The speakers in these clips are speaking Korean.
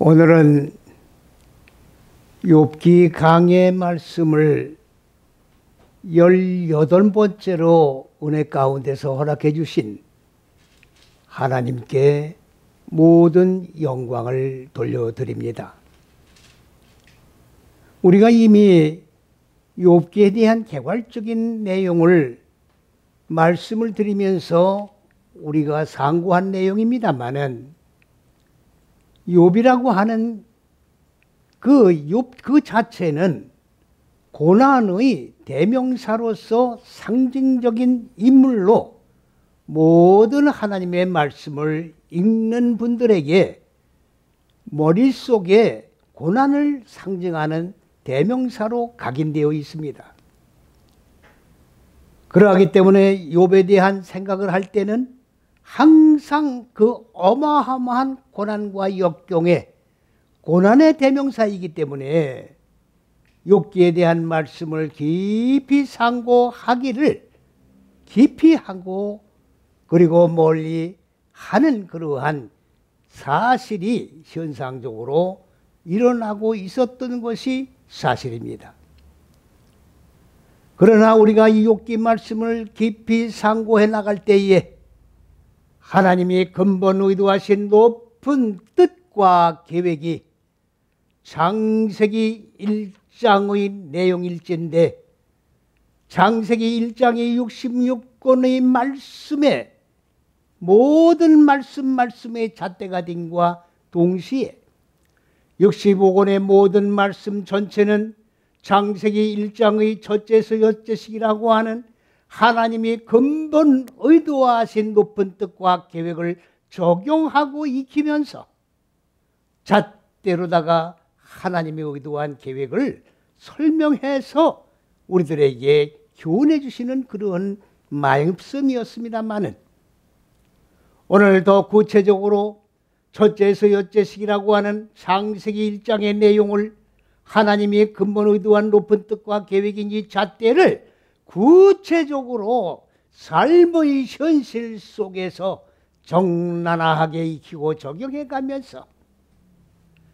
오늘은 욥기 강의 말씀을 18번째로 은혜 가운데서 허락해 주신 하나님께 모든 영광을 돌려드립니다. 우리가 이미 욥기에 대한 개괄적인 내용을 말씀을 드리면서 우리가 상고한 내용입니다마는 욥이라고 하는 그 자체는 고난의 대명사로서 상징적인 인물로 모든 하나님의 말씀을 읽는 분들에게 머릿속에 고난을 상징하는 대명사로 각인되어 있습니다. 그러하기 때문에 욥에 대한 생각을 할 때는 항상 그 어마어마한 고난과 역경의 고난의 대명사이기 때문에 욥기에 대한 말씀을 깊이 상고하기를 깊이 하고 그리고 멀리 하는 그러한 사실이 현상적으로 일어나고 있었던 것이 사실입니다. 그러나 우리가 이 욥기 말씀을 깊이 상고해 나갈 때에 하나님이 근본 의도하신 높은 뜻과 계획이 창세기 1장의 내용일진데 창세기 1장의 66권의 말씀에 모든 말씀의 잣대가 됨과 동시에 65권의 모든 말씀 전체는 창세기 1장의 첫째에서 여째식이라고 하는 하나님이 근본 의도하신 높은 뜻과 계획을 적용하고 익히면서 잣대로다가 하나님이 의도한 계획을 설명해서 우리들에게 교훈해 주시는 그런 말씀이었습니다마는 오늘 더 구체적으로 첫째에서 여째식이라고 하는 창세기 1장의 내용을 하나님이 근본 의도한 높은 뜻과 계획인 이 잣대를 구체적으로 삶의 현실 속에서 적나라하게 익히고 적용해 가면서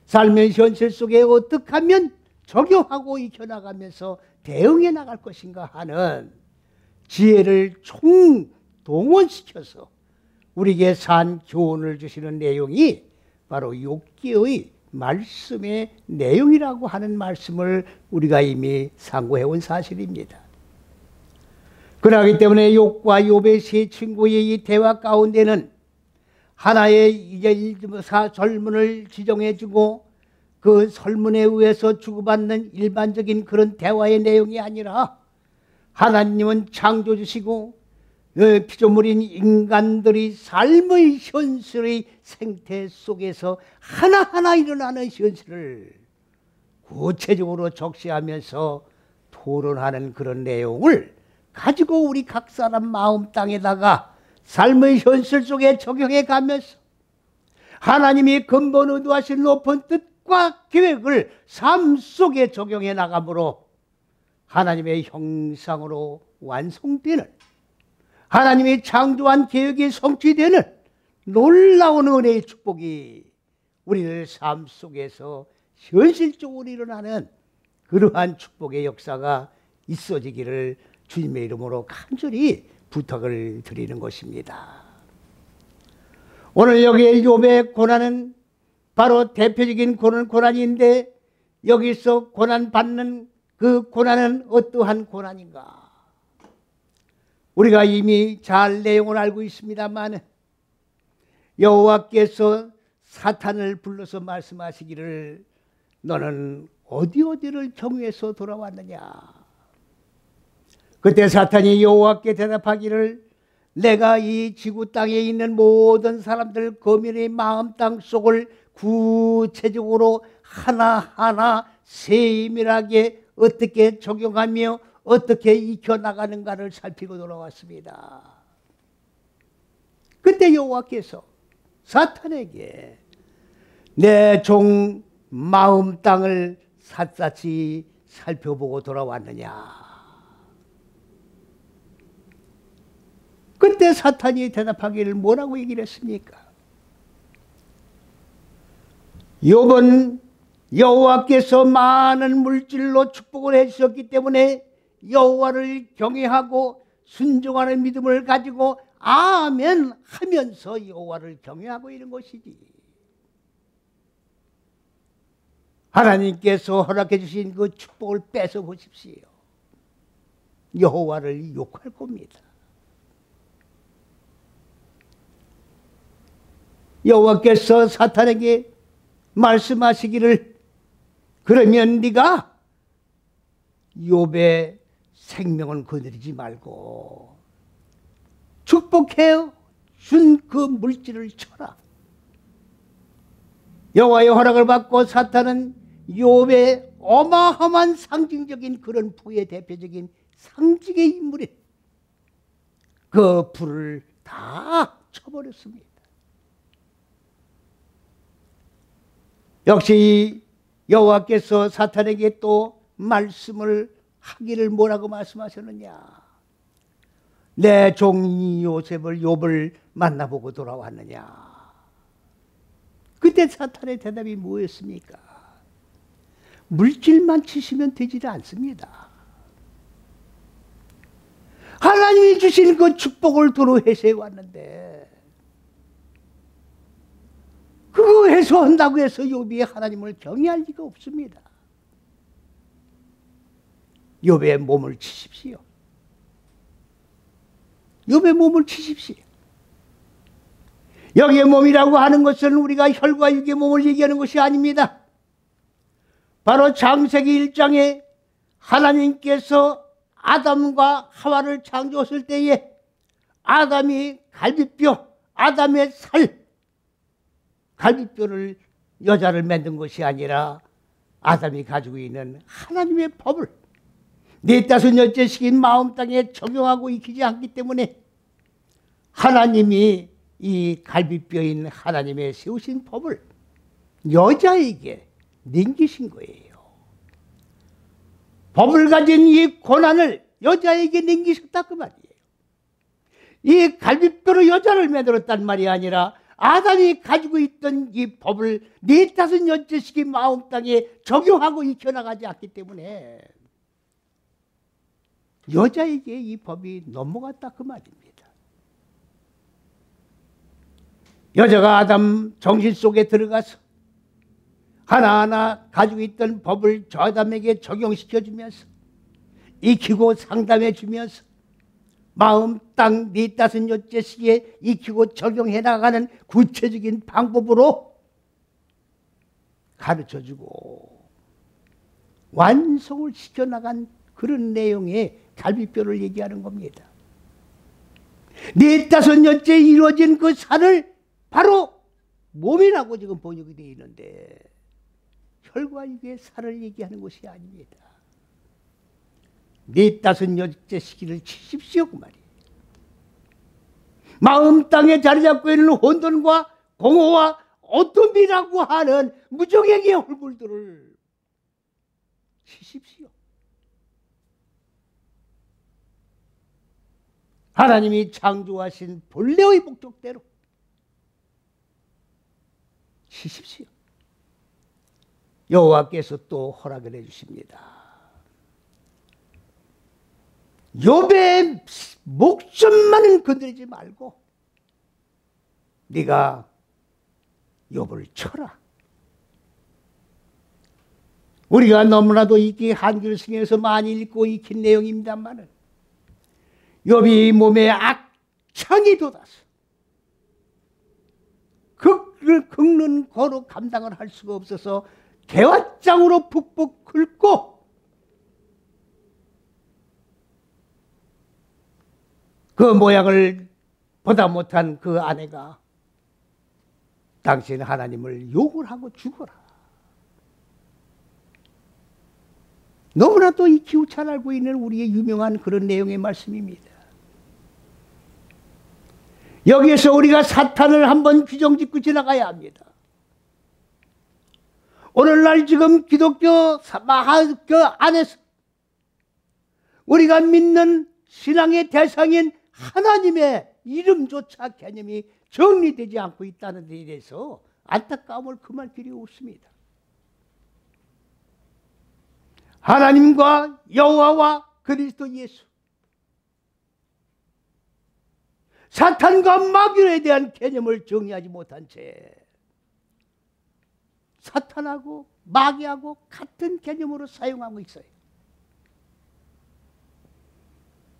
삶의 현실 속에 어떻게 하면 적용하고 익혀나가면서 대응해 나갈 것인가 하는 지혜를 총동원시켜서 우리에게 산 교훈을 주시는 내용이 바로 욥기의 말씀의 내용이라고 하는 말씀을 우리가 이미 상고해온 사실입니다. 그러기 때문에 욥과 욥의 세 친구의 이 대화 가운데는 하나의 이제 설문을 지정해주고 그 설문에 의해서 주고받는 일반적인 그런 대화의 내용이 아니라 하나님은 창조주시고 피조물인 인간들이 삶의 현실의 생태 속에서 하나하나 일어나는 현실을 구체적으로 적시하면서 토론하는 그런 내용을 가지고 우리 각 사람 마음 땅에다가 삶의 현실 속에 적용해 가면서 하나님이 근본 의도하신 높은 뜻과 계획을 삶 속에 적용해 나감으로 하나님의 형상으로 완성되는 하나님이 창조한 계획이 성취되는 놀라운 은혜의 축복이 우리들 삶 속에서 현실적으로 일어나는 그러한 축복의 역사가 있어지기를 주님의 이름으로 간절히 부탁을 드리는 것입니다. 오늘 여기에 욥의 고난은 바로 대표적인 고난인데 여기서 고난받는 그 고난은 어떠한 고난인가? 우리가 이미 잘 내용을 알고 있습니다만 여호와께서 사탄을 불러서 말씀하시기를 너는 어디를 경유해서 돌아왔느냐? 그때 사탄이 여호와께 대답하기를 내가 이 지구 땅에 있는 모든 사람들 거민의 마음 땅 속을 구체적으로 하나하나 세밀하게 어떻게 적용하며 어떻게 익혀나가는가를 살피고 돌아왔습니다. 그때 여호와께서 사탄에게 내 종 마음 땅을 샅샅이 살펴보고 돌아왔느냐? 그때 사탄이 대답하기를 뭐라고 얘기를 했습니까? 욥은 여호와께서 많은 물질로 축복을 해주셨기 때문에 여호와를 경외하고 순종하는 믿음을 가지고 아멘 하면서 여호와를 경외하고 있는 것이지. 하나님께서 허락해 주신 그 축복을 뺏어 보십시오. 여호와를 욕할 겁니다. 여호와께서 사탄에게 말씀하시기를, 그러면 네가 욥의 생명은 거느리지 말고 축복해 준 그 물질을 쳐라. 여호와의 허락을 받고 사탄은 욥의 어마어마한 상징적인 그런 부의 대표적인 상징의 인물인 그 불을 다 쳐버렸습니다. 역시 여호와께서 사탄에게 또 말씀을 하기를 뭐라고 말씀하셨느냐? 내 종 요셉을 욥을 만나보고 돌아왔느냐? 그때 사탄의 대답이 뭐였습니까? 물질만 치시면 되지 않습니다. 하나님이 주신 그 축복을 도로 회수해 왔는데 그거 회수한다고 해서 욥이 하나님을 경외할 리가 없습니다. 욥의 몸을 치십시오. 욥의 몸을 치십시오. 여기에 몸이라고 하는 것은 우리가 혈과 육의 몸을 얘기하는 것이 아닙니다. 바로 창세기 1장에 하나님께서 아담과 하와를 창조했을 때에 아담이 갈비뼈, 아담의 살, 갈비뼈를 여자를 만든 것이 아니라 아담이 가지고 있는 하나님의 법을 네 다섯 여째 시긴 마음 땅에 적용하고 익히지 않기 때문에 하나님이 이 갈비뼈인 하나님의 세우신 법을 여자에게 넘기신 거예요. 법을 가진 이 고난을 여자에게 넘기셨다 그 말이에요. 이 갈비뼈로 여자를 만들었단 말이 아니라 아담이 가지고 있던 이 법을 네 다섯 여째 시긴 마음 땅에 적용하고 익혀나가지 않기 때문에 여자에게 이 법이 넘어갔다 그 말입니다. 여자가 아담 정신 속에 들어가서 하나하나 가지고 있던 법을 저 아담에게 적용시켜주면서 익히고 상담해주면서 마음 땅 네 다섯 여째 시기에 익히고 적용해 나가는 구체적인 방법으로 가르쳐주고 완성을 시켜나간 그런 내용의 갈비뼈를 얘기하는 겁니다. 네 다섯 여째 이루어진 그 살을 바로 몸이라고 지금 번역이 되어 있는데 혈과 육의 살을 얘기하는 것이 아닙니다. 네 다섯 여째 시기를 치십시오 그 말이에요. 마음 땅에 자리 잡고 있는 혼돈과 공허와 어둠이라고 하는 무정액의 홀불들을 치십시오. 하나님이 창조하신 본래의 목적대로 치십시오. 여호와께서 또 허락을 해주십니다. 욥의 목숨만은 건드리지 말고 네가 욥을 쳐라. 우리가 너무나도 이 한글 성경에서 많이 읽고 익힌 내용입니다만은 욥이 몸에 악창이 돋아서 긁는 거로 감당을 할 수가 없어서 개화장으로 푹푹 긁고 그 모양을 보다 못한 그 아내가 당신 하나님을 욕을 하고 죽어라. 너무나 또 익히고 잘 알고 있는 우리의 유명한 그런 내용의 말씀입니다. 여기에서 우리가 사탄을 한번 규정짓고 지나가야 합니다. 오늘날 지금 기독교 마하교 안에서 우리가 믿는 신앙의 대상인 하나님의 이름조차 개념이 정리되지 않고 있다는 데 대해서 안타까움을 금할 길이 없습니다. 하나님과 여호와와 그리스도 예수, 사탄과 마귀에 대한 개념을 정의하지 못한 채 사탄하고 마귀하고 같은 개념으로 사용하고 있어요.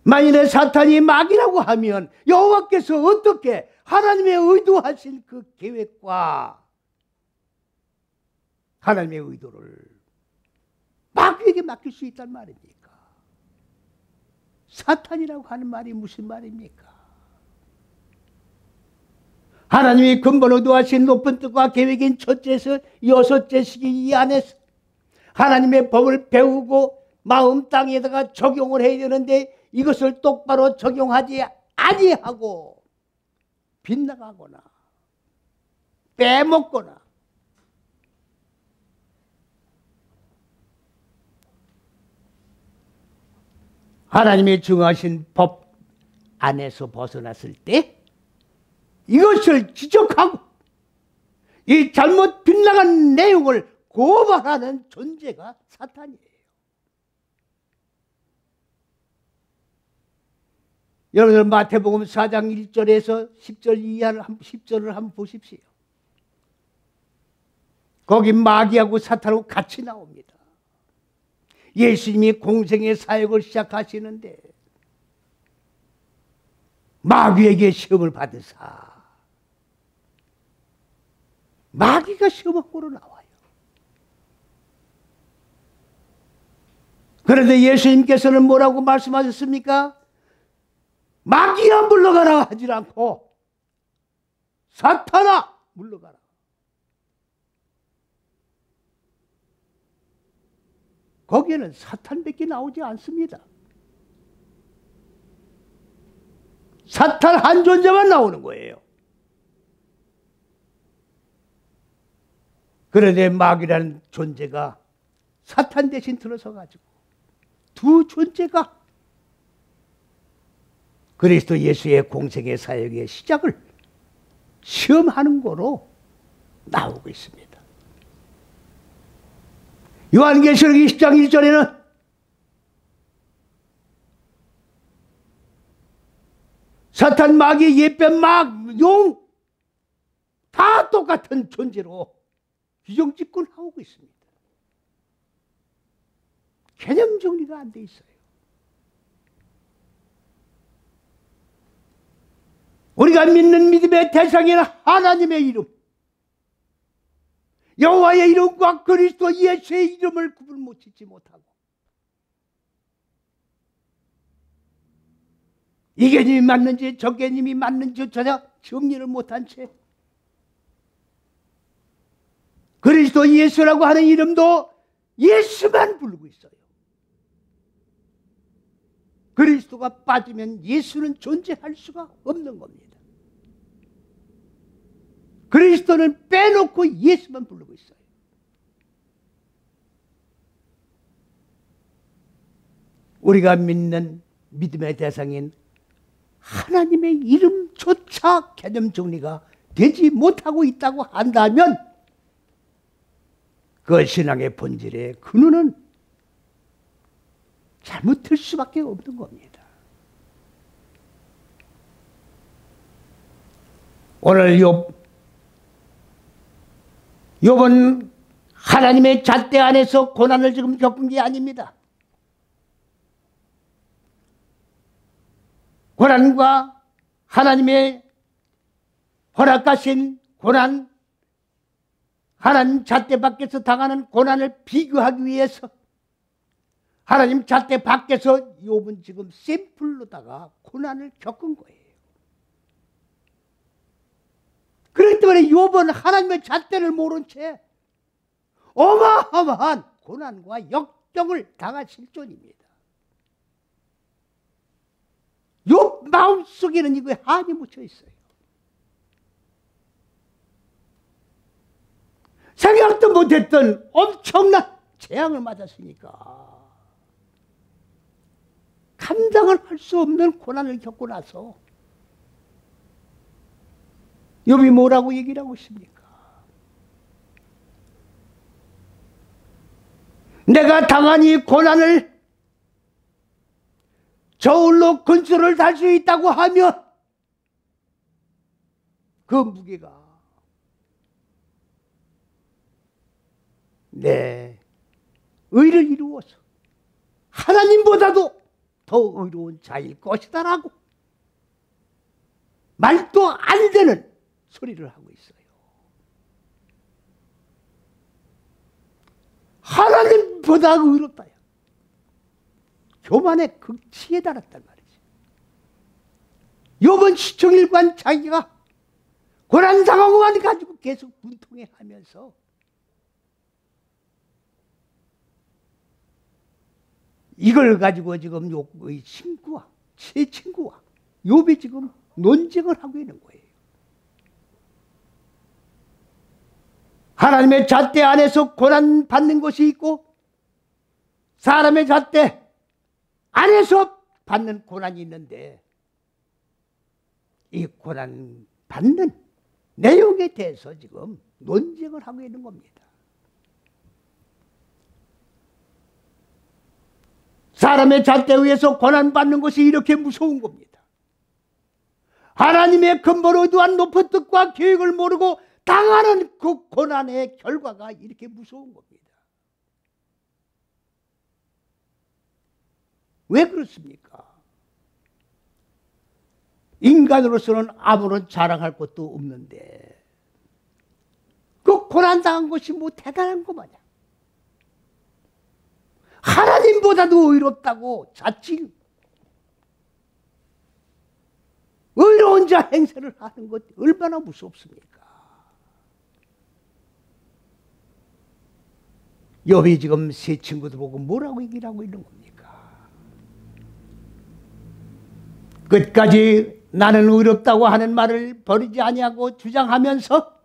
만일에 사탄이 마귀라고 하면 여호와께서 어떻게 하나님의 의도하신 그 계획과 하나님의 의도를 마귀에게 맡길 수 있단 말입니까? 사탄이라고 하는 말이 무슨 말입니까? 하나님이 근본 의도하신 높은 뜻과 계획인 첫째에서 여섯째 시기 이 안에서 하나님의 법을 배우고 마음 땅에다가 적용을 해야 되는데 이것을 똑바로 적용하지 아니하고 빗나가거나 빼먹거나 하나님이 정하신 법 안에서 벗어났을 때 이것을 지적하고 이 잘못 빗나간 내용을 고발하는 존재가 사탄이에요. 여러분들 마태복음 4장 1절에서 10절 이하를 10절을 한번 보십시오. 거기 마귀하고 사탄하고 같이 나옵니다. 예수님이 공생의 사역을 시작하시는데 마귀에게 시험을 받으사 마귀가 시험학고로 나와요. 그런데 예수님께서는 뭐라고 말씀하셨습니까? 마귀야 물러가라 하지 않고 사탄아 물러가라. 거기에는 사탄밖에 나오지 않습니다. 사탄 한 존재만 나오는 거예요. 그런데 마귀라는 존재가 사탄 대신 들어서 가지고 두 존재가 그리스도 예수의 공생의 사역의 시작을 시험하는 거로 나오고 있습니다. 요한계시록 20장 1절에는 사탄, 마귀, 예뱀, 용 다 똑같은 존재로 규정짓곤하고 있습니다. 개념 정리가 안 돼 있어요. 우리가 믿는 믿음의 대상인 하나님의 이름, 여호와의 이름과 그리스도 예수의 이름을 구분 못 짓지 못하고 이 개념이 맞는지 저 개념이 맞는지 전혀 정리를 못한 채 그리스도 예수라고 하는 이름도 예수만 부르고 있어요. 그리스도가 빠지면 예수는 존재할 수가 없는 겁니다. 그리스도는 빼놓고 예수만 부르고 있어요. 우리가 믿는 믿음의 대상인 하나님의 이름조차 개념 정리가 되지 못하고 있다고 한다면 그 신앙의 본질의 근원은 잘못될 수밖에 없는 겁니다. 오늘 욥은 하나님의 잣대 안에서 고난을 지금 겪은 게 아닙니다. 고난과 하나님의 허락하신 고난, 하나님 잣대 밖에서 당하는 고난을 비교하기 위해서 하나님 잣대 밖에서 욥은 지금 샘플로다가 고난을 겪은 거예요. 그렇기 때문에 욥은 하나님의 잣대를 모른 채 어마어마한 고난과 역경을 당하실 존입니다. 욥 마음속에는 이거에 한이 묻혀 있어요. 생각도 못했던 엄청난 재앙을 맞았으니까 감당을 할 수 없는 고난을 겪고 나서 욥이 뭐라고 얘기를 하고 있습니까? 내가 당한 이 고난을 저울로 근수를 달 수 있다고 하면 그 무게가 내 의를 이루어서 하나님보다도 더 의로운 자일 것이다라고 말도 안 되는 소리를 하고 있어요. 하나님보다 의롭다. 교만의 극치에 달았단 말이지. 욥은 시청일관 자기가 고난 상황만 가지고 계속 분통해 하면서 이걸 가지고 지금 욥의 친구와 제 친구와 욥이 지금 논쟁을 하고 있는 거예요. 하나님의 잣대 안에서 고난 받는 것이 있고 사람의 잣대 안에서 받는 고난이 있는데 이 고난 받는 내용에 대해서 지금 논쟁을 하고 있는 겁니다. 사람의 잣대에 의해서 고난받는 것이 이렇게 무서운 겁니다. 하나님의 근본 의도한 높은 뜻과 계획을 모르고 당하는 그 고난의 결과가 이렇게 무서운 겁니다. 왜 그렇습니까? 인간으로서는 아무런 자랑할 것도 없는데 그 고난당한 것이 뭐 대단한 거 마냥 하나님보다도 의롭다고 자칭 의로운 자 행세를 하는 것 얼마나 무섭습니까? 욥이 지금 세 친구들 보고 뭐라고 얘기를 하고 있는 겁니까? 끝까지 나는 의롭다고 하는 말을 버리지 아니하고 주장하면서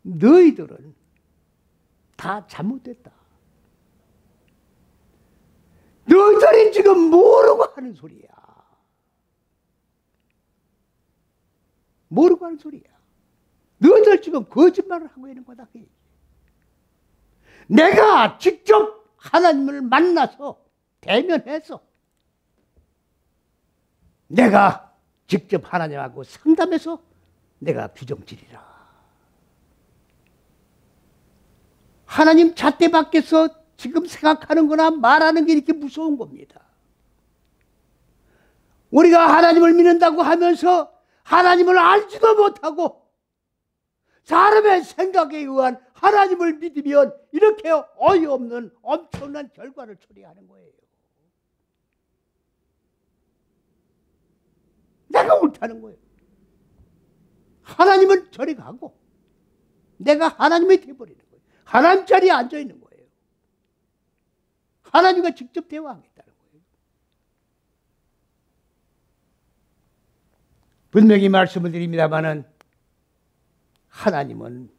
너희들은 다 잘못됐다. 너희들이 지금 모르고 하는 소리야. 모르고 하는 소리야. 너희들 지금 거짓말을 하고 있는 거다. 내가 직접 하나님을 만나서 대면해서 내가 직접 하나님하고 상담해서 내가 규정지리라. 하나님 잣대 밖에서 지금 생각하는 거나 말하는 게 이렇게 무서운 겁니다. 우리가 하나님을 믿는다고 하면서 하나님을 알지도 못하고 사람의 생각에 의한 하나님을 믿으면 이렇게 어이없는 엄청난 결과를 초래하는 거예요. 내가 옳다는 거예요. 하나님은 저리 가고 내가 하나님이 되어버리는 거예요. 하나님 자리에 앉아있는 거예요. 하나님과 직접 대화하겠다는 거예요. 분명히 말씀을 드립니다마는 하나님은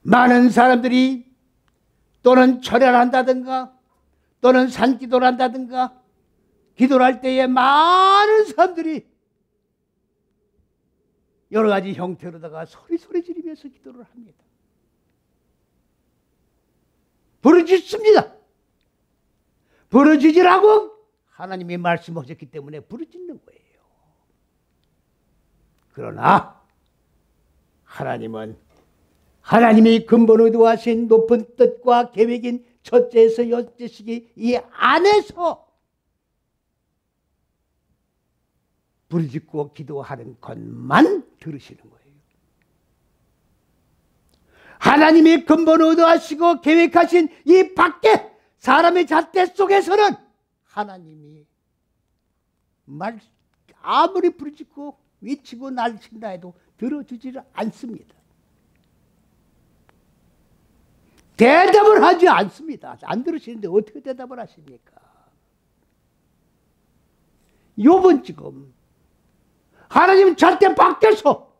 많은 사람들이 또는 철야를 한다든가 또는 산기도를 한다든가 기도를 할 때에 많은 사람들이 여러 가지 형태로다가 소리 지르면서 기도를 합니다. 부르짖습니다. 부르짖으라고 하나님이 말씀하셨기 때문에 부르짖는 거예요. 그러나 하나님은 하나님이 근본 의도하신 높은 뜻과 계획인 첫째에서 여째시기 이 안에서 부르짖고 기도하는 것만 들으시는 거예요. 하나님이 근본 의도하시고 계획하신 이 밖에 사람의 잣대 속에서는 하나님이 아무리 부르짖고 외치고 날친다 해도 들어주지를 않습니다. 대답을 하지 않습니다. 안 들으시는데 어떻게 대답을 하십니까? 욥은 지금 하나님 잣대 밖에서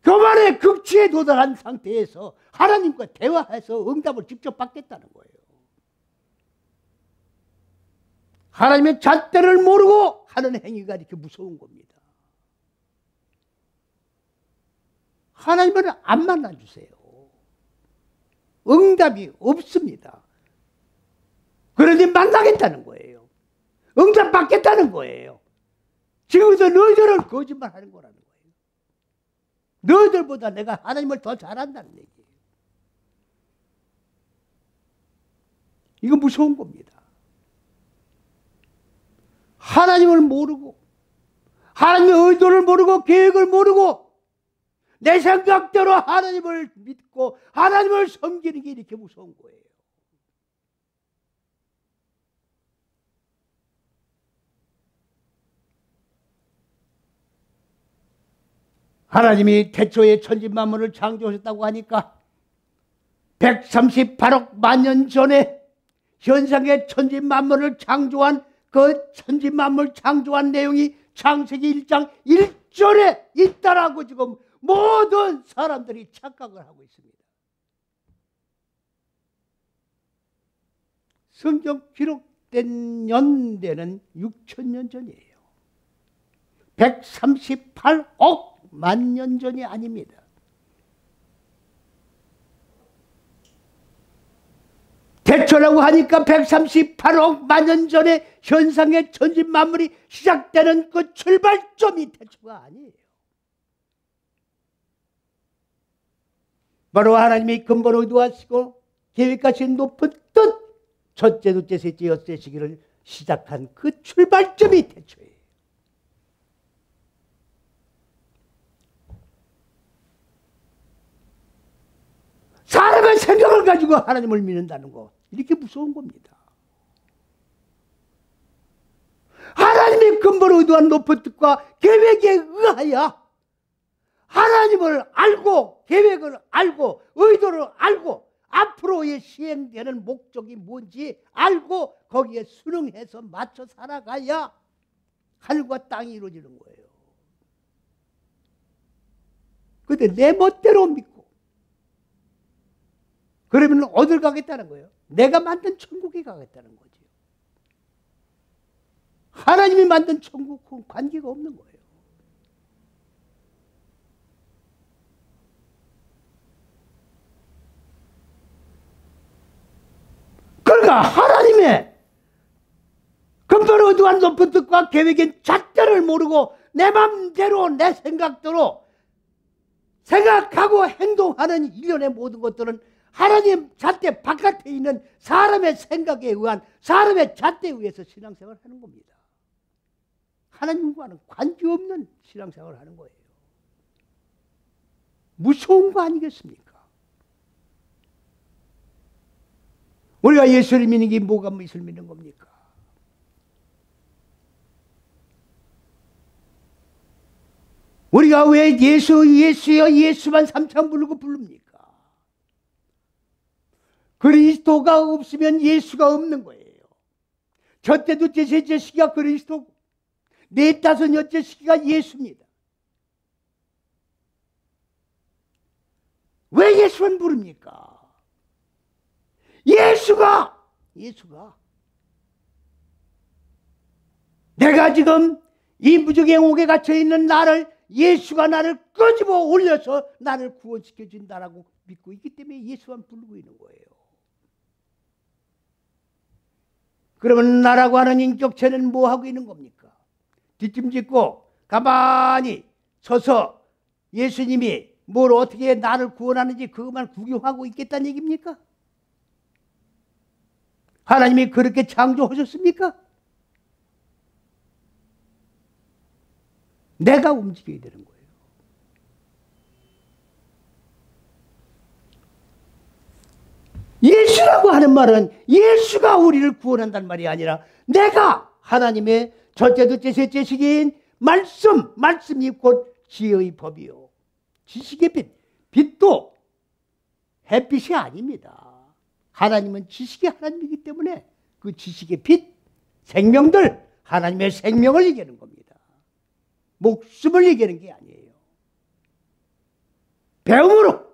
교만의 극치에 도달한 상태에서 하나님과 대화해서 응답을 직접 받겠다는 거예요. 하나님의 잣대를 모르고 하는 행위가 이렇게 무서운 겁니다. 하나님을 안 만나주세요. 응답이 없습니다. 그런데 만나겠다는 거예요. 응답 받겠다는 거예요. 지금부터 너희들은 거짓말하는 거라는 거예요. 너희들보다 내가 하나님을 더 잘한다는 얘기예요. 이거 무서운 겁니다. 하나님을 모르고 하나님의 의도를 모르고 계획을 모르고 내 생각대로 하나님을 믿고 하나님을 섬기는 게 이렇게 무서운 거예요. 하나님이 태초에 천지만물을 창조하셨다고 하니까 138억 만년 전에 현상의 천지만물을 창조한 그 천지만물 창조한 내용이 창세기 1장 1절에 있다라고 지금 모든 사람들이 착각을 하고 있습니다. 성경 기록된 연대는 6천년 전이에요. 138억 만년 전이 아닙니다. 태초라고 하니까 138억 만년 전에 현상의 천지 만물이 시작되는 그 출발점이 태초가 아니에요. 바로 하나님이 근본 의도하시고 계획하신 높은 뜻, 첫째, 둘째, 셋째, 여섯째 시기를 시작한 그 출발점이 태초예요. 사람의 생각을 가지고 하나님을 믿는다는 거, 이렇게 무서운 겁니다. 하나님의 근본 의도한 높은 뜻과 계획에 의하여 하나님을 알고 계획을 알고 의도를 알고 앞으로의 시행되는 목적이 뭔지 알고 거기에 순응해서 맞춰 살아가야 하늘과 땅이 이루어지는 거예요. 그런데 내 멋대로 믿고 그러면 어딜 가겠다는 거예요? 내가 만든 천국에 가겠다는 거죠. 하나님이 만든 천국과 관계가 없는 거예요. 그러니까 하나님의 근본 의도한 높은 뜻과 계획인 잣대를 모르고 내 맘대로 내 생각대로 생각하고 행동하는 일련의 모든 것들은 하나님 잣대 바깥에 있는 사람의 생각에 의한 사람의 잣대에 의해서 신앙생활을 하는 겁니다. 하나님과는 관계없는 신앙생활을 하는 거예요. 무서운 거 아니겠습니까? 우리가 예수를 믿는 게 뭐가 예수를 믿는 겁니까? 우리가 왜 예수여 예수만 삼창 부르고 부릅니까? 그리스도가 없으면 예수가 없는 거예요. 첫째, 둘째, 셋째 시기가 그리스도고 넷, 다섯, 여째 시기가 예수입니다. 왜 예수만 부릅니까? 예수가 내가 지금 이 무적의 옥에 갇혀있는 나를 예수가 나를 끄집어 올려서 나를 구원시켜 준다라고 믿고 있기 때문에 예수만 부르고 있는 거예요. 그러면 나라고 하는 인격체는 뭐 하고 있는 겁니까? 뒷짐짓고 가만히 서서 예수님이 뭘 어떻게 나를 구원하는지 그것만 구경하고 있겠다는 얘기입니까? 하나님이 그렇게 창조하셨습니까? 내가 움직여야 되는 거예요. 예수라고 하는 말은 예수가 우리를 구원한다는 말이 아니라 내가 하나님의 첫째, 둘째, 셋째 시기인 말씀이 곧 지혜의 법이요. 지식의 빛. 빛도 햇빛이 아닙니다. 하나님은 지식의 하나님이기 때문에 그 지식의 빛, 생명들, 하나님의 생명을 얘기하는 겁니다. 목숨을 얘기하는 게 아니에요. 배움으로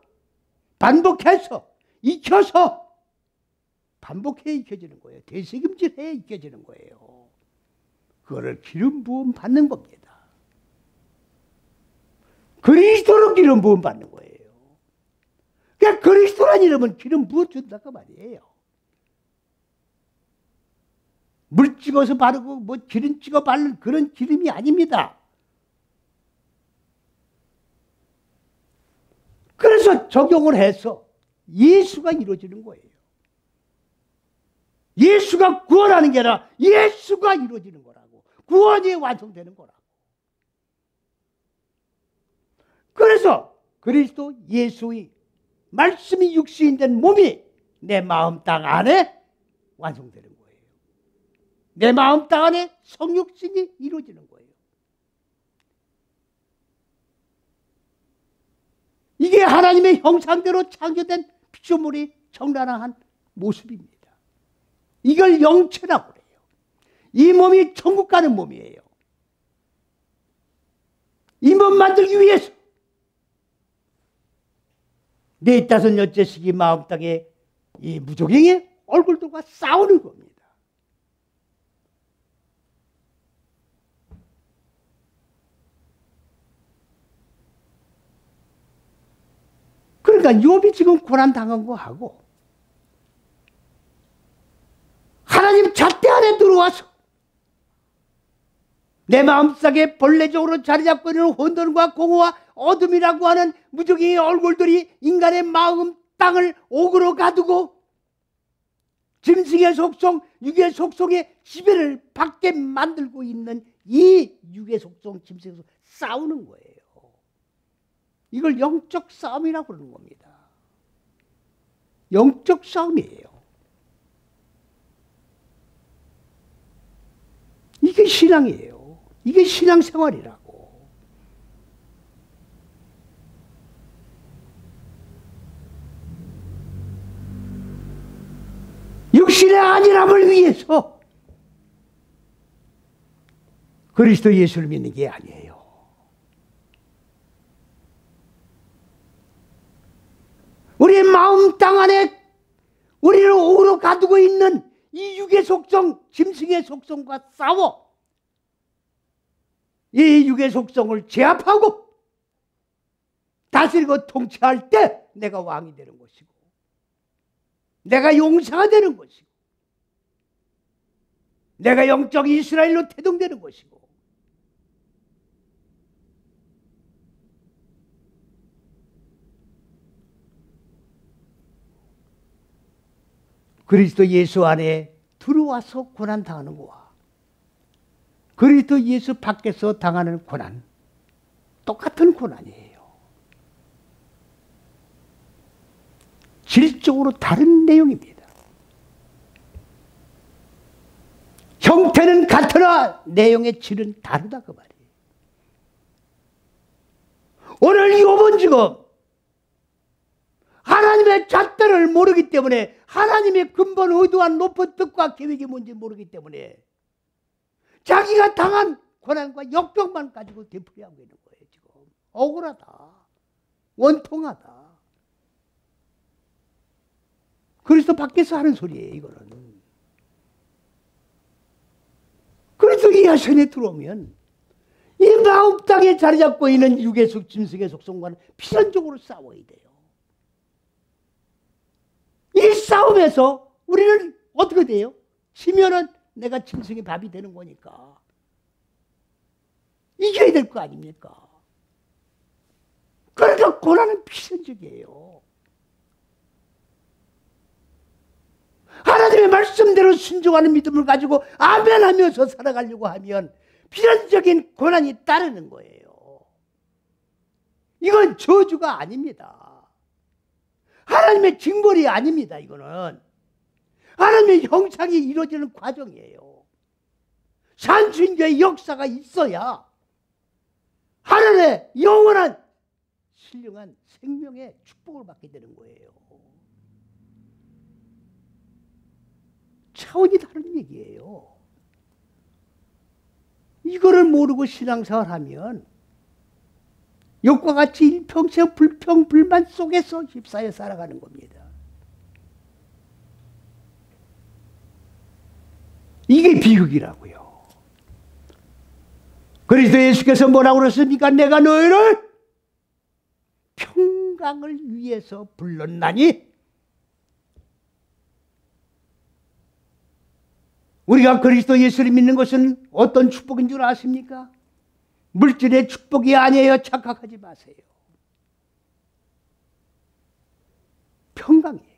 반복해서 익혀서 반복해 익혀지는 거예요. 되새김질해 익혀지는 거예요. 그거를 기름 부음 받는 겁니다. 그리스도로 기름 부음 받는 거예요. 그러니까 그리스도란 이름은 기름 부어준다 그 말이에요. 물 찍어서 바르고 뭐 기름 찍어 바른 그런 기름이 아닙니다. 그래서 적용을 해서 예수가 이루어지는 거예요. 예수가 구원하는 게 아니라 예수가 이루어지는 거라고. 구원이 완성되는 거라고. 그래서 그리스도 예수의 말씀이 육신이 된 몸이 내 마음 땅 안에 완성되는 거예요. 내 마음 땅 안에 성육신이 이루어지는 거예요. 이게 하나님의 형상대로 창조된 피조물이 정란한 모습입니다. 이걸 영체라고 그래요. 이 몸이 천국 가는 몸이에요. 이 몸 만들기 위해서 네 다섯 여째씩이 마음 땅에 이 무조갱의 얼굴들과 싸우는 겁니다. 그러니까 욥이 지금 고난 당한 거하고 하나님 잣대 안에 들어와서 내 마음속에 벌레적으로 자리 잡고 있는 혼돈과 공허와 어둠이라고 하는 무적의 얼굴들이 인간의 마음 땅을 옥으로 가두고 짐승의 속성, 육의 속성의 지배를 받게 만들고 있는 이 육의 속성, 짐승의 속성 싸우는 거예요. 이걸 영적 싸움이라고 그러는 겁니다. 영적 싸움이에요. 이게 신앙이에요. 이게 신앙생활이라고. 육신의 안일함을 위해서 그리스도 예수를 믿는 게 아니에요. 우리의 마음 땅 안에 우리를 옥으로 가두고 있는 이 육의 속성, 짐승의 속성과 싸워 이 육의 속성을 제압하고 다스리고 통치할 때 내가 왕이 되는 것이고 내가 용사가 되는 것이고 내가 영적 이스라엘로 태동되는 것이고 그리스도 예수 안에 들어와서 고난 당하는 거와 그리스도 예수 밖에서 당하는 고난 똑같은 고난이에요. 질적으로 다른 내용입니다. 형태는 같으나 내용의 질은 다르다 그 말이에요. 오늘 욥은 지금 하나님의 잣대를 모르기 때문에 하나님의 근본 의도한 높은 뜻과 계획이 뭔지 모르기 때문에 자기가 당한 고난과 역병만 가지고 되풀이하고 있는 거예요. 지금 억울하다. 원통하다. 그리스도 밖에서 하는 소리예요. 이거는. 그리스도 이 하천에 들어오면 이 마음 땅에 자리 잡고 있는 육의 속, 짐승의 속성과는 필연적으로 싸워야 돼요. 이 싸움에서 우리는 어떻게 돼요? 지면은 내가 짐승의 밥이 되는 거니까 이겨야 될 거 아닙니까? 그러니까 고난은 필연적이에요. 하나님의 말씀대로 순종하는 믿음을 가지고 아멘 하면서 살아가려고 하면 필연적인 고난이 따르는 거예요. 이건 저주가 아닙니다. 하나님의 징벌이 아닙니다. 이거는 하나님의 형상이 이루어지는 과정이에요. 산신교의 역사가 있어야 하늘의 영원한 신령한 생명의 축복을 받게 되는 거예요. 차원이 다른 얘기예요. 이거를 모르고 신앙생활 하면 욕과 같이 일평생 불평, 불만 속에서 휩싸여 살아가는 겁니다. 이게 비극이라고요. 그리스도 예수께서 뭐라고 그랬습니까? 내가 너희를 평강을 위해서 불렀나니 우리가 그리스도 예수를 믿는 것은 어떤 축복인 줄 아십니까? 물질의 축복이 아니에요. 착각하지 마세요. 평강이에요.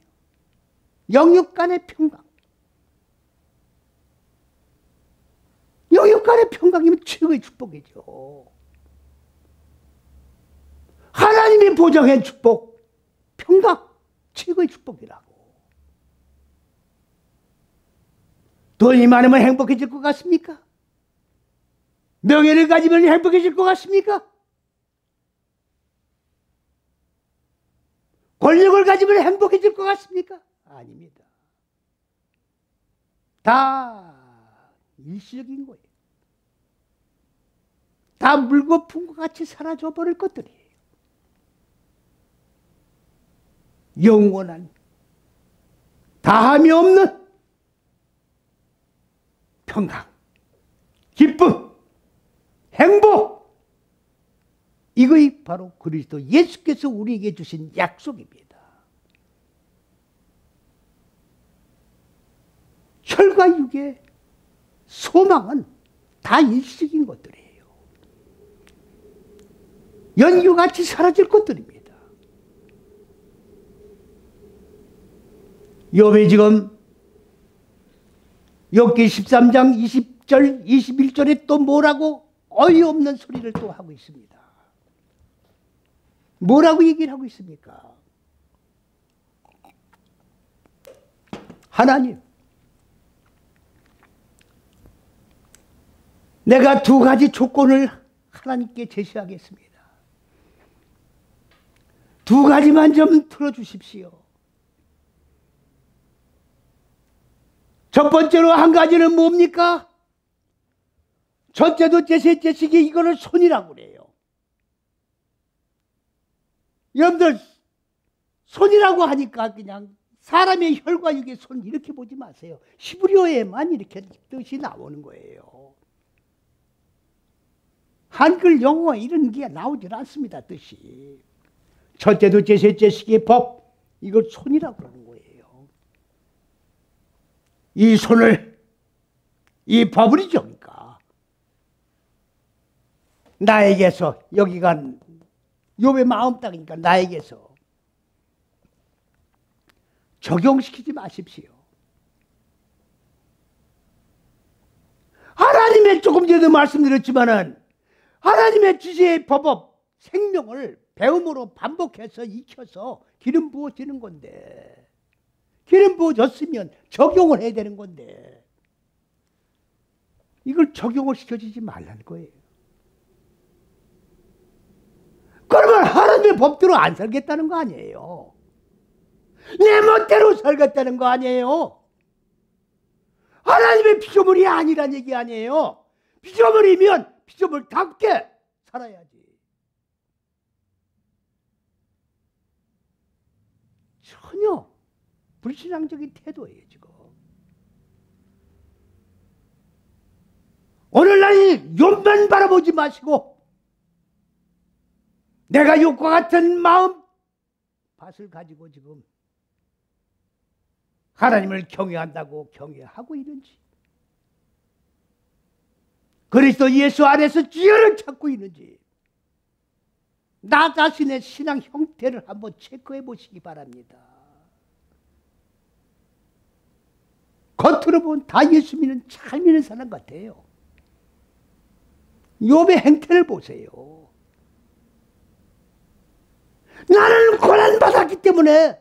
영육 간의 평강. 영육 간의 평강이면 최고의 축복이죠. 하나님이 보장한 축복, 평강, 최고의 축복이라고. 돈이 많으면 행복해질 것 같습니까? 명예를 가지면 행복해질 것 같습니까? 권력을 가지면 행복해질 것 같습니까? 아닙니다. 다 일시적인 거예요. 다 물거품과 같이 사라져 버릴 것들이에요. 영원한 다함이 없는 평강, 기쁨, 행복, 이것이 바로 그리스도 예수께서 우리에게 주신 약속입니다. 혈과 육의 소망은 다 일시적인 것들이에요. 연유같이 사라질 것들입니다. 욥이 지금 욥기 13장 20절 21절에 또 뭐라고 어이없는 소리를 또 하고 있습니다. 뭐라고 얘기를 하고 있습니까? 하나님, 내가 두 가지 조건을 하나님께 제시하겠습니다. 두 가지만 좀 들어주십시오. 첫 번째로 한 가지는 뭡니까? 첫째, 둘째, 셋째 시기 이거를 손이라고 그래요. 여러분들 손이라고 하니까 그냥 사람의 혈과 육의 손 이렇게 보지 마세요. 히브리어에만 이렇게 뜻이 나오는 거예요. 한글 영어 이런 게 나오질 않습니다. 뜻이. 첫째, 둘째, 셋째 시기의 법, 이걸 손이라고 그러는 거예요. 이 손을, 이 법을 정니까 나에게서, 여기가 욥의 마음 땅이니까 나에게서 적용시키지 마십시오. 하나님의, 조금 전에도 말씀드렸지만은 하나님의 지혜의 법업, 생명을 배움으로 반복해서 익혀서 기름 부어지는 건데, 기름 부어졌으면 적용을 해야 되는 건데 이걸 적용을 시켜주지 말라는 거예요. 그러면 하나님의 법대로 안 살겠다는 거 아니에요. 내 멋대로 살겠다는 거 아니에요. 하나님의 피조물이 아니란 얘기 아니에요. 피조물이면 피조물답게 살아야지. 전혀 불신앙적인 태도예요, 지금. 오늘날 이 욥만 바라보지 마시고 내가 욥과 같은 마음 밭을 가지고 지금 하나님을 경외한다고 경외하고 있는지, 그리스도 예수 안에서 지혜를 찾고 있는지, 나 자신의 신앙 형태를 한번 체크해 보시기 바랍니다. 겉으로 보면 다 예수 믿는, 잘 믿는 사람 같아요. 욥의 행태를 보세요. 나는 고난받았기 때문에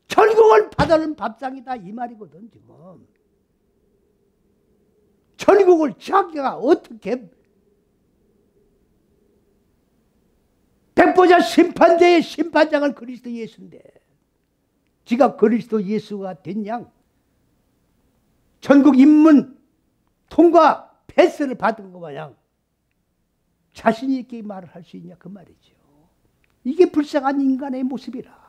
천국을 받아는 밥상이다, 이 말이거든. 지금 천국을 자기가 어떻게, 백보자 심판대의 심판장은 그리스도 예수인데 지가 그리스도 예수가 된 양 천국 입문 통과 패스를 받은 것 마냥 자신 있게 말을 할 수 있냐, 그 말이죠. 이게 불쌍한 인간의 모습이라.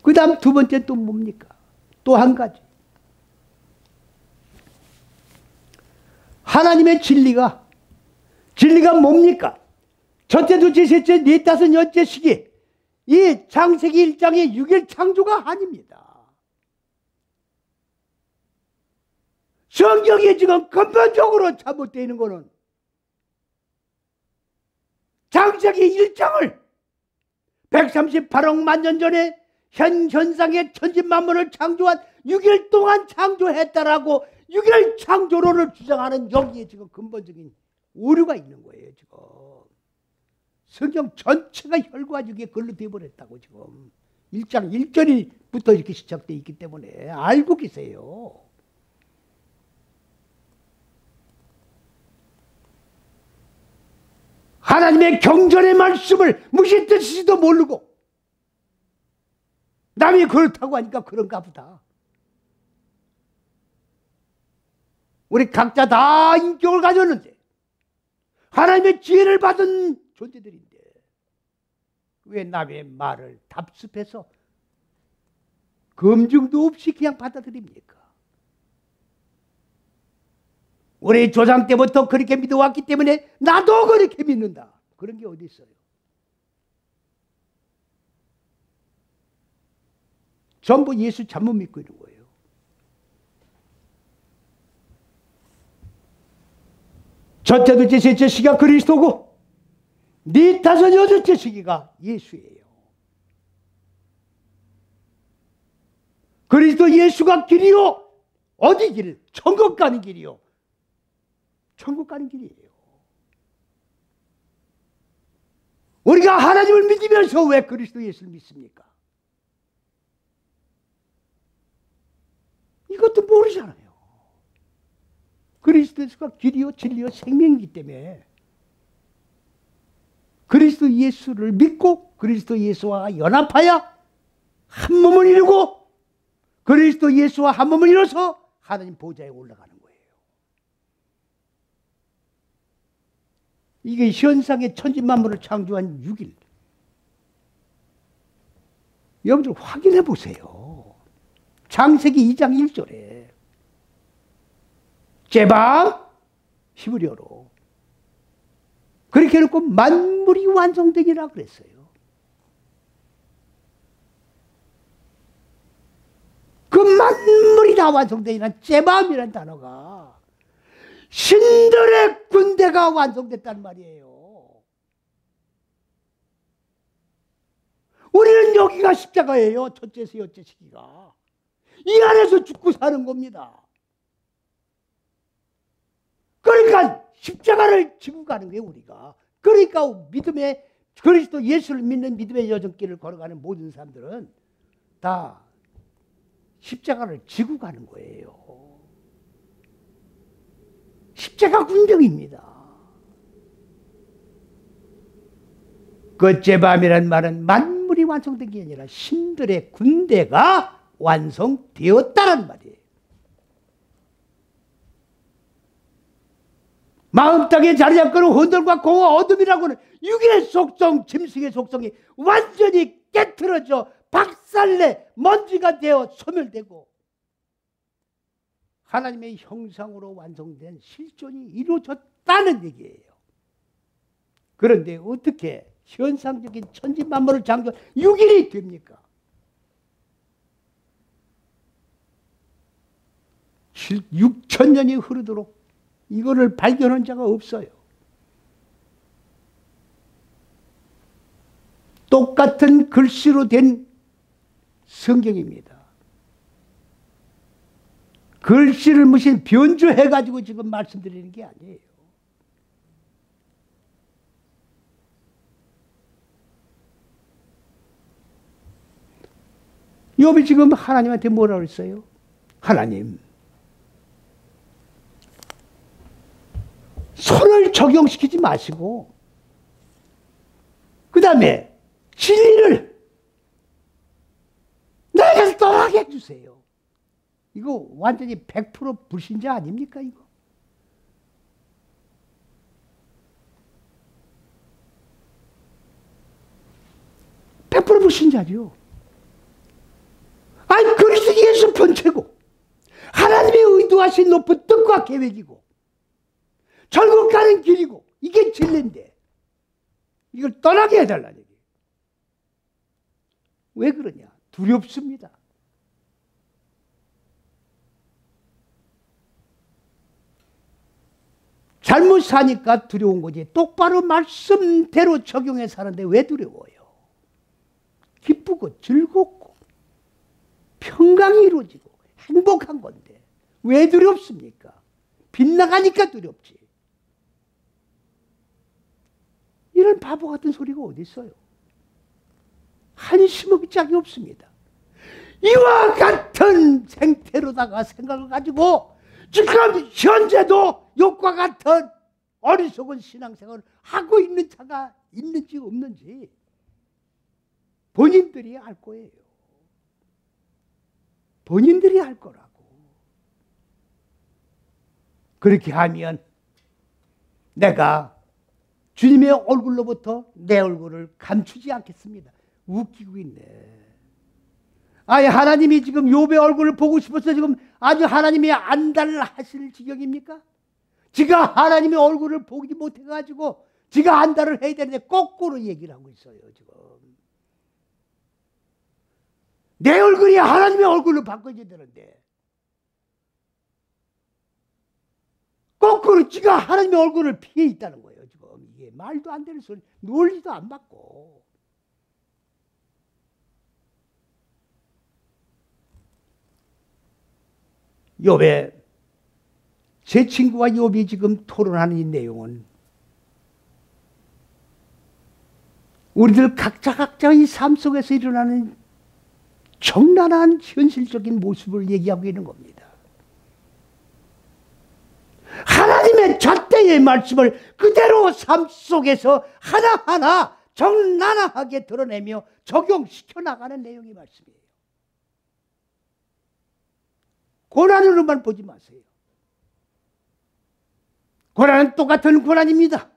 그 다음 두 번째 또 뭡니까? 또 한 가지. 하나님의 진리가 진리가 뭡니까? 첫째, 둘째, 셋째, 넷, 다섯, 여째 시기, 이 창세기 1장의 6일 창조가 아닙니다. 성경이 지금 근본적으로 잘못되어 있는 것은 창세기 1장을 138억 만년 전에 현상의 천지만물을 창조한 6일 동안 창조했다라고 6일 창조론을 주장하는 여기에 지금 근본적인 오류가 있는 거예요. 지금 성경 전체가 혈과 육에 걸로 되어버렸다고. 지금 1장 1절부터 이렇게 시작되어 있기 때문에 알고 계세요. 하나님의 경전의 말씀을 무슨 뜻인지도 모르고 남이 그렇다고 하니까 그런가 보다. 우리 각자 다 인격을 가졌는데 하나님의 지혜를 받은 존재들인데 왜 남의 말을 답습해서 검증도 없이 그냥 받아들입니까? 우리 조상 때부터 그렇게 믿어왔기 때문에 나도 그렇게 믿는다. 그런 게 어디 있어요? 전부 예수 잘못 믿고 있는 거예요. 첫째, 둘째, 셋째 시기가 그리스도고 네 다섯, 여섯째 시기가 예수예요. 그리스도 예수가 길이요. 어디 길? 천국 가는 길이요. 천국 가는 길이에요. 우리가 하나님을 믿으면서 왜 그리스도 예수를 믿습니까? 이것도 모르잖아요. 그리스도 예수가 길이요 진리요 생명이기 때문에 그리스도 예수를 믿고 그리스도 예수와 연합하여 한 몸을 이루고 그리스도 예수와 한 몸을 이뤄서 하나님 보좌에 올라가는 거예요. 이게 현상의 천지만물을 창조한 6일. 여러분들 확인해 보세요. 창세기 2장 1절에 제방 히브리어로 그렇게 해놓고 만물이 완성되기라 그랬어요. 그 만물이 다 완성되기란 제방이라는 단어가 신들의 군대가 완성됐단 말이에요. 우리는 여기가 십자가예요. 첫째에서 여째 시기가. 이 안에서 죽고 사는 겁니다. 그러니까 십자가를 지고 가는 거예요. 우리가. 그러니까 믿음의 그리스도 예수를 믿는 믿음의 여정길을 걸어가는 모든 사람들은 다 십자가를 지고 가는 거예요. 십자가 군병입니다. 그 제밤이라는 말은 만물이 완성된 게 아니라 신들의 군대가 완성되었다는 말이에요. 마음 땅에 자리 잡고는 혼돈과 공허 어둠이라고는 육의 속성, 짐승의 속성이 완전히 깨트려져 박살내 먼지가 되어 소멸되고 하나님의 형상으로 완성된 실존이 이루어졌다는 얘기예요. 그런데 어떻게 현상적인 천지만물을 창조한 6일이 됩니까? 6,000년이 흐르도록 이거를 발견한 자가 없어요. 똑같은 글씨로 된 성경입니다. 글씨를 무슨 변주해가지고 지금 말씀드리는 게 아니에요. 욥이 지금 하나님한테 뭐라고 했어요? 하나님, 손을 적용시키지 마시고 그 다음에 진리를 내게서 떠나게 해주세요. 이거 완전히 100% 불신자 아닙니까 이거? 불신자죠. 아니 그리스도 예수 본체고 하나님의 의도하신 높은 뜻과 계획이고 천국 가는 길이고 이게 진리인데 이걸 떠나게 해달라는 얘기예요. 왜 그러냐? 두렵습니다. 잘못 사니까 두려운 거지. 똑바로 말씀대로 적용해 사는데 왜 두려워요? 기쁘고 즐겁고 평강이 이루어지고 행복한 건데 왜 두렵습니까? 빗나가니까 두렵지. 이런 바보 같은 소리가 어디 있어요? 한심하기 짝이 없습니다. 이와 같은 생태로다가 생각을 가지고 지금 현재도 욕과 같은 어리석은 신앙생활을 하고 있는 자가 있는지 없는지 본인들이 알 거예요. 본인들이 알 거라고. 그렇게 하면 내가 주님의 얼굴로부터 내 얼굴을 감추지 않겠습니다. 웃기고 있네. 아니 하나님이 지금 욥의 얼굴을 보고 싶어서 지금 아주 하나님이 안달하실 지경입니까? 지가 하나님의 얼굴을 보지 못해가지고 지가 안달을 해야 되는데 거꾸로 얘기를 하고 있어요. 지금 내 얼굴이 하나님의 얼굴로 바꿔줘야 되는데 거꾸로 지가 하나님의 얼굴을 피해 있다는 거예요. 지금 이게 말도 안 되는 소리, 논리도 안 받고. 욥의 제 친구와 욥이 지금 토론하는 이 내용은 우리들 각자의 삶 속에서 일어나는 적나라한 현실적인 모습을 얘기하고 있는 겁니다. 하나님의 잣대의 말씀을 그대로 삶 속에서 하나하나 적나라하게 드러내며 적용시켜 나가는 내용의 말씀이에요. 고난으로만 보지 마세요. 고난은 똑같은 고난입니다.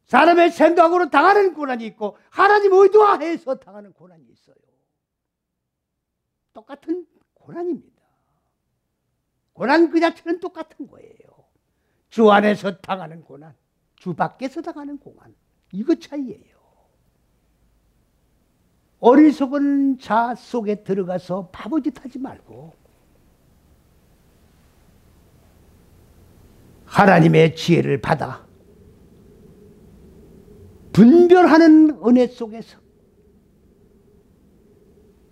사람의 생각으로 당하는 고난이 있고 하나님 의도하에서 당하는 고난이 있어요. 똑같은 고난입니다. 고난 그 자체는 똑같은 거예요. 주 안에서 당하는 고난, 주 밖에서 당하는 고난, 이거 차이예요. 어리석은 자 속에 들어가서 바보짓 하지 말고 하나님의 지혜를 받아 분별하는 은혜 속에서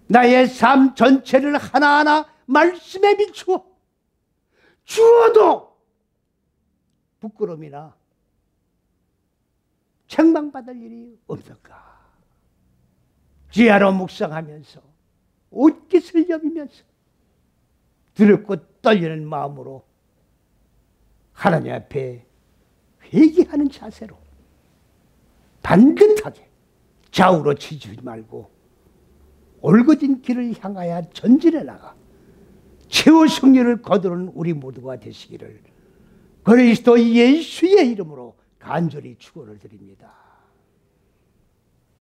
나의 삶 전체를 하나하나 말씀에 비추어 주어도 부끄러움이나 책망받을 일이 없을까? 지혜로 묵상하면서 옷깃을 여미면서 두렵고 떨리는 마음으로 하나님 앞에 회개하는 자세로 반듯하게 좌우로 치지 말고 올거진 길을 향하여 전진해 나가 최후 승리를 거두는 우리 모두가 되시기를 그리스도 예수의 이름으로 간절히 축원을 드립니다.